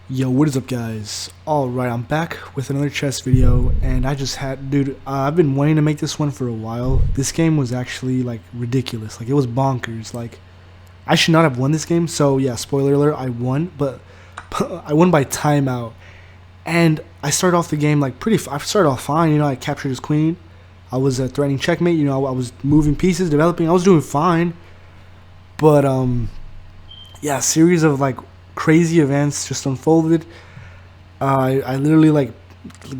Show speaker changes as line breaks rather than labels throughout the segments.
Yo, what is up, guys? Alright, I'm back with another chess video, and I just had, dude, I've been wanting to make this one for a while. This game was actually, like, ridiculous. Like, it was bonkers. Like, I should not have won this game, so, yeah, spoiler alert, I won, but I won by timeout. And I started off the game, like, I started off fine, I captured his queen. I was threatening checkmate, I was moving pieces, developing, I was doing fine. But, yeah, a series of, like, crazy events just unfolded. I literally like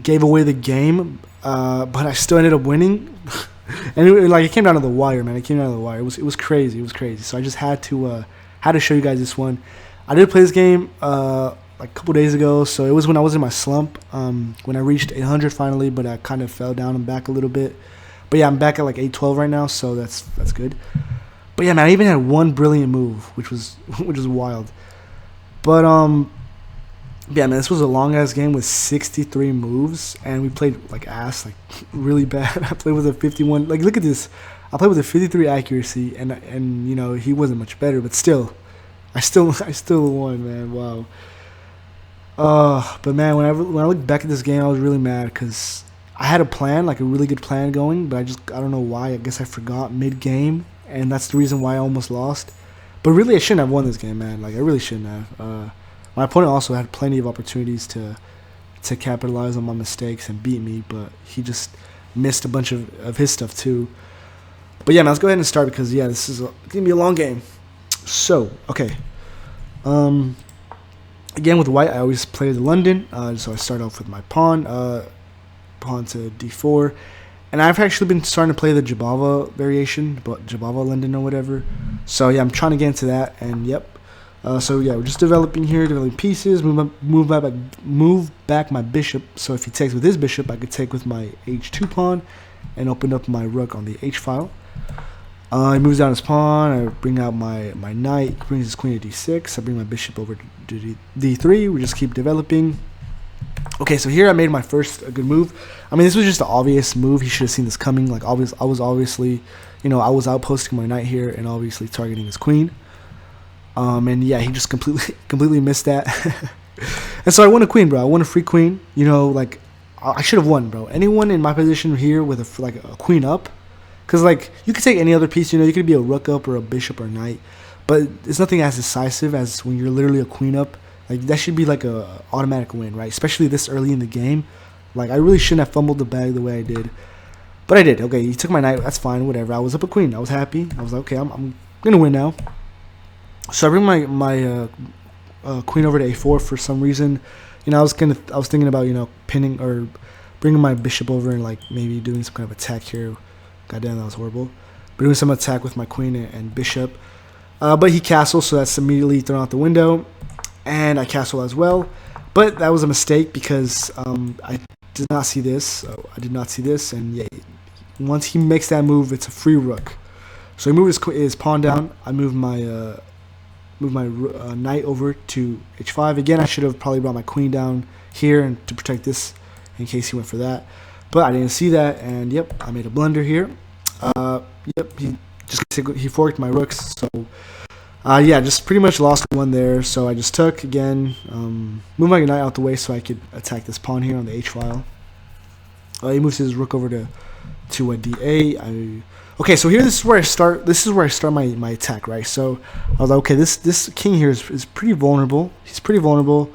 gave away the game, but I still ended up winning. And it came down to the wire, man. It came down to the wire. It was crazy. It was crazy. So I just had to show you guys this one. I did play this game like a couple days ago. So it was when I was in my slump. When I reached 800 finally, but I kind of fell down and back a little bit. But yeah, I'm back at like 812 right now, so that's good. But yeah, man, I even had one brilliant move, which was wild. But yeah, man, this was a long ass game with 63 moves, and we played like ass, like really bad. I played with a 51. Like, look at this. I played with a 53 accuracy, and he wasn't much better, but still, I still won, man. Wow. But man, when I look back at this game, I was really mad because I had a plan, like a really good plan going, but I don't know why. I guess I forgot mid game, and that's the reason why I almost lost. But really, I shouldn't have won this game, man. Like, I really shouldn't have. My opponent also had plenty of opportunities to capitalize on my mistakes and beat me, but he just missed a bunch of his stuff too. But yeah, man, let's go ahead and start because, yeah, this is going to be a long game. So, okay. Again, with white, I always play the London. So I start off with my pawn to d4. And I've actually been starting to play the Jabava variation, but Jabava London or whatever. So yeah, I'm trying to get into that, and yep. So yeah, we're just developing here, developing pieces, move back my bishop. So if he takes with his bishop, I could take with my h2 pawn, and open up my rook on the h file. He moves down his pawn. I bring out my knight. He brings his queen to d6. I bring my bishop over to d3. We just keep developing. Okay, so here I made my first good move. I mean, this was just an obvious move. He should have seen this coming. Like, I was obviously, I was outposting my knight here and obviously targeting his queen. And yeah, he just completely missed that. And so I won a queen, bro. I won a free queen. Like, I should have won, bro. Anyone in my position here with a queen up, because like you could take any other piece. You could be a rook up or a bishop or a knight, but it's nothing as decisive as when you're literally a queen up. Like, that should be like a automatic win, right? Especially this early in the game. Like, I really shouldn't have fumbled the bag the way I did. But I did. Okay, he took my knight. That's fine, whatever. I was up a queen. I was happy. I was like, okay, I'm going to win now. So I bring my queen over to a4 for some reason. I was thinking about, pinning or bringing my bishop over and, like, maybe doing some kind of attack here. Goddamn, that was horrible. But doing some attack with my queen and bishop. But he castles, so that's immediately thrown out the window. And I castle as well, but that was a mistake because I did not see this. So I did not see this, and yeah, once he makes that move, it's a free rook. So he moved his pawn down. I moved my knight over to h5. Again, I should have probably brought my queen down here and to protect this in case he went for that, but I didn't see that, and yep, I made a blunder here. Yep, he forked my rooks, so. Yeah, just pretty much lost one there, so I just took, again, moved my knight out the way so I could attack this pawn here on the h-file. He moves his rook over to a d8. Okay, so here, this is where I start my attack, right? So I was like, okay, this king here is pretty vulnerable. He's pretty vulnerable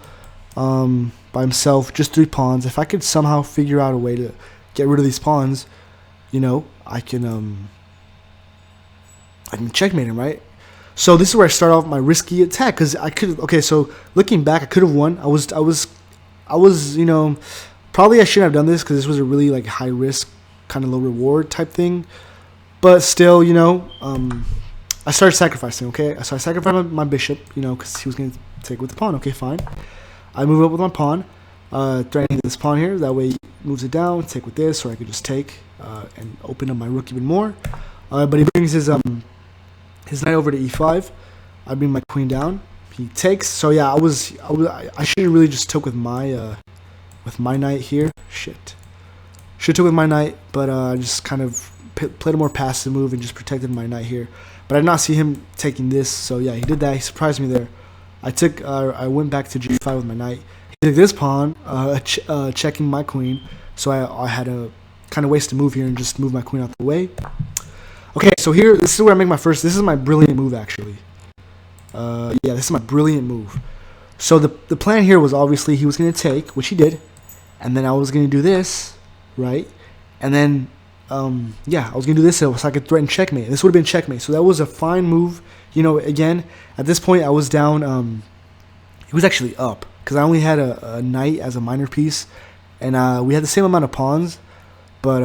by himself, just 3 pawns. If I could somehow figure out a way to get rid of these pawns, I can checkmate him, right? So this is where I start off my risky attack because I could. Okay, so looking back, I could have won. I was, probably I shouldn't have done this because this was a really like high risk, kind of low reward type thing. But still, I started sacrificing. Okay, so I sacrificed my bishop, because he was going to take with the pawn. Okay, fine. I move up with my pawn, threatening this pawn here. That way, he moves it down. Take with this, or I could just take and open up my rook even more. But he brings his knight over to e5. I bring my queen down. He takes. So yeah, I should have really just took with my knight here. Shit. Should have took with my knight, but I just kind of played a more passive move and just protected my knight here. But I did not see him taking this. So yeah, he did that. He surprised me there. I went back to G5 with my knight. He took this pawn, checking my queen. So I had to kind of waste a move here and just move my queen out the way. Okay, so here, this is where I make my first. This is my brilliant move, actually. Yeah, this is my brilliant move. So the plan here was obviously he was going to take, which he did, and then I was going to do this, right? And then, yeah, I was going to do this so I could threaten checkmate. This would have been checkmate. So that was a fine move. You know, again, at this point I was down. He was actually up because I only had a knight as a minor piece, and we had the same amount of pawns, but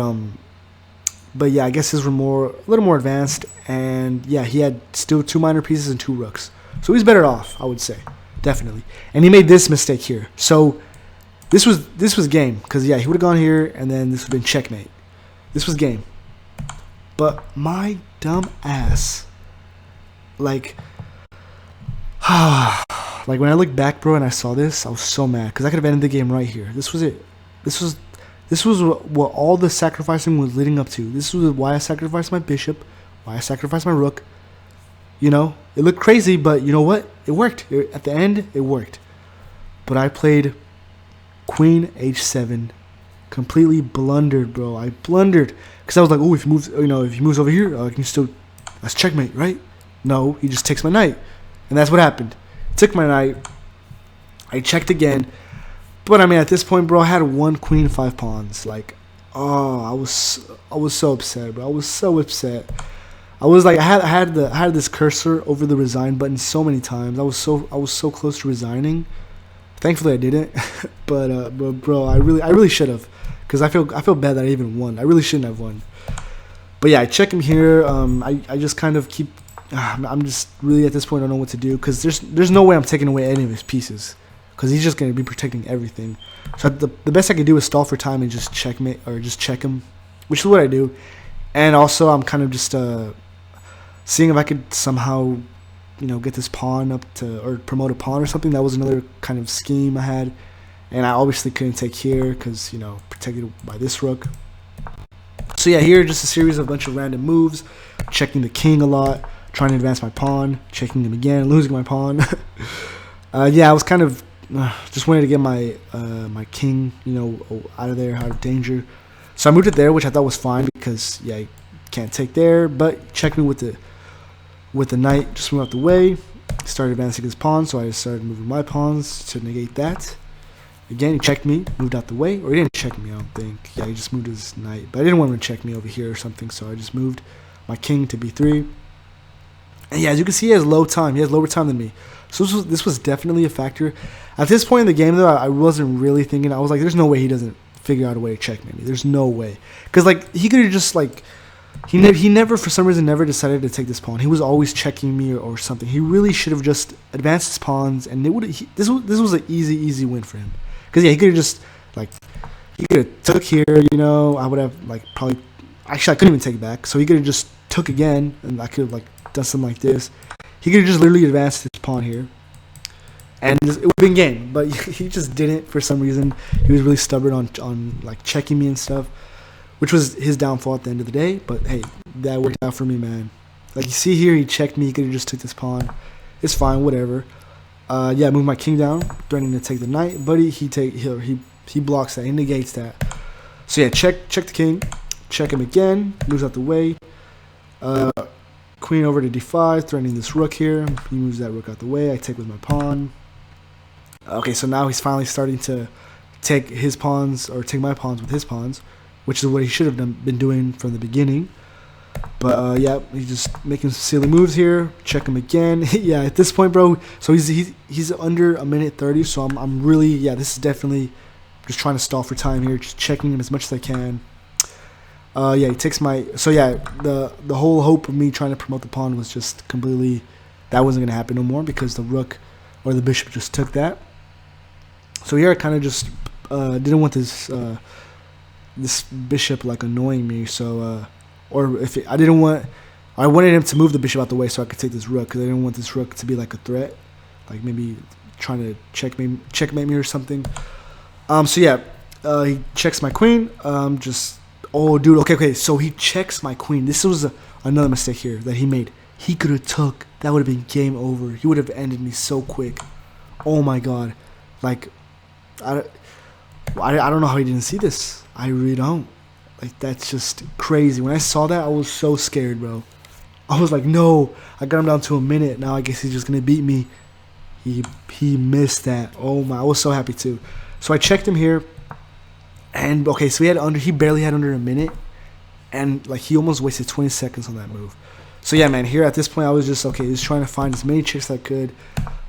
yeah, I guess his were a little more advanced, and yeah, he had still 2 minor pieces and 2 rooks. So he's better off, I would say, definitely. And he made this mistake here. So this was game, because yeah, he would have gone here, and then this would have been checkmate. This was game. But my dumb ass, like when I look back, bro, and I saw this, I was so mad because I could have ended the game right here. This was it. This was what all the sacrificing was leading up to. This was why I sacrificed my bishop, why I sacrificed my rook. You know, it looked crazy, but you know what? It worked. At the end, it worked. But I played queen h7, completely blundered, bro. I blundered because I was like, oh, if he moves over here, I can still, that's checkmate, right? No, he just takes my knight, and that's what happened. Took my knight. I checked again. But I mean, at this point, bro, I had 1 queen, 5 pawns. Like, oh, I was so upset, bro. I was so upset. I was like, I had this cursor over the resign button so many times. I was so close to resigning. Thankfully, I didn't. but bro, I really should have, because I feel bad that I even won. I really shouldn't have won. But yeah, I check him here. I just kind of keep. I'm just really at this point, I don't know what to do, because there's no way I'm taking away any of his pieces, because he's just going to be protecting everything. So the best I can do is stall for time and just checkmate, or just check him, which is what I do. And also I'm kind of just seeing if I could somehow, get this pawn up to, or promote a pawn or something. That was another kind of scheme I had. And I obviously couldn't take here because, protected by this rook. So yeah, here just a series of a bunch of random moves, checking the king a lot, trying to advance my pawn, checking him again, losing my pawn. Yeah, I was kind of just wanted to get my my king, out of there, out of danger. So I moved it there, which I thought was fine because yeah, you can't take there. But check me with the knight, just move out the way. Started advancing his pawn, so I started moving my pawns to negate that. Again, he checked me, moved out the way, or he didn't check me, I don't think. Yeah, he just moved his knight, but I didn't want him to check me over here or something, so I just moved my king to b3. And yeah, as you can see, he has low time. He has lower time than me. So this was definitely a factor. At this point in the game, though, I wasn't really thinking. I was like, there's no way he doesn't figure out a way to checkmate me. There's no way. Because, he could have just, he never, for some reason, never decided to take this pawn. He was always checking me or something. He really should have just advanced his pawns, and this was an easy win for him. Because, yeah, he could have just, he could have took here, I would have, probably, actually, I couldn't even take it back. So he could have just took again, and I could have, done something like this. He could have just literally advanced his pawn here, and it would have been game. But he just didn't for some reason. He was really stubborn on checking me and stuff, which was his downfall at the end of the day. But hey, that worked out for me, man. You see here, he checked me. He could have just took this pawn. It's fine, whatever. Yeah, move my king down, threatening to take the knight, but he blocks that. He negates that. So yeah, check the king, check him again, moves out the way. Queen over to d5, threatening this rook here. He moves that rook out the way. I take with my pawn. Okay, so now he's finally starting to take his pawns, or take my pawns with his pawns, which is what he should have been doing from the beginning. But yeah, he's just making some silly moves here. Check him again. Yeah, at this point, bro. So he's under a minute 30. So I'm really, yeah. This is definitely just trying to stall for time here, just checking him as much as I can. Yeah, he takes my. So yeah, the whole hope of me trying to promote the pawn was just completely, that wasn't gonna happen no more because the rook or the bishop just took that. So here I kind of just didn't want this this bishop annoying me. So or if I wanted him to move the bishop out the way so I could take this rook, because I didn't want this rook to be a threat, maybe trying to checkmate me or something. So yeah, he checks my queen. Oh, dude. Okay. So he checks my queen. This was another mistake here that he made. He could have took that would have been game over. He would have ended me so quick. Oh my god. Like, I don't know how he didn't see this. I really don't. Like, that's just crazy. When I saw that, I was so scared, bro. I was like, no. I got him down to a minute. Now I guess he's just going to beat me. He missed that. Oh my. I was so happy too. So I checked him here. And, okay, so he barely had under a minute. And, like, he almost wasted 20 seconds on that move. So, yeah, man, here at this point, I was just, okay, just trying to find as many tricks as I could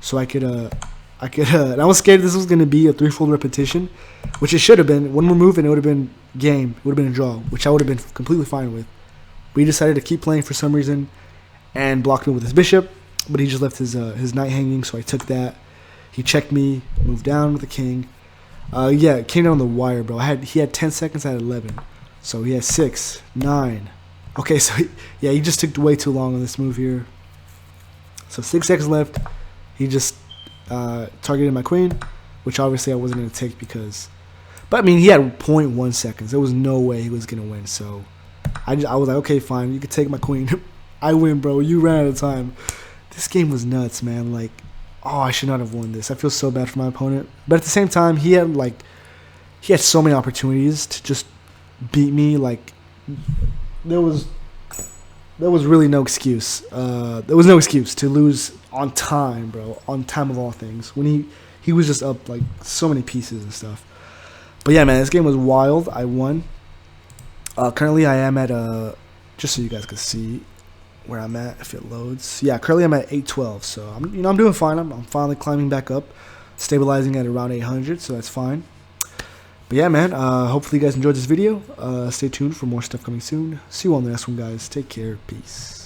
so I could, and I was scared this was going to be a 3-fold repetition, which it should have been. One more move and it would have been game. It would have been a draw, which I would have been completely fine with. But he decided to keep playing for some reason and blocked me with his bishop, but he just left his knight hanging, so I took that. He checked me, moved down with the king. Yeah, it came down on the wire, bro. He had 10 seconds, I had 11. So he had 6, 9. Okay, so he just took way too long on this move here. So 6 seconds left. He just targeted my queen, which obviously I wasn't going to take because... But, I mean, he had 0.1 seconds. There was no way he was going to win. So I was like, okay, fine. You can take my queen. I win, bro. You ran out of time. This game was nuts, man. Like, oh, I should not have won this. I feel so bad for my opponent. But at the same time, he had so many opportunities to just beat me. Like, there was really no excuse. There was no excuse to lose on time, bro. On time of all things. When he was just up like so many pieces and stuff. But yeah, man, this game was wild. I won. Currently, I am at just so you guys can see where I'm at if it loads. Yeah, currently I'm at 812. So I'm doing fine. I'm finally climbing back up, stabilizing at around 800. So that's fine. But yeah, man, hopefully you guys enjoyed this video. Stay tuned for more stuff coming soon. See you on the next one, guys. Take care. Peace.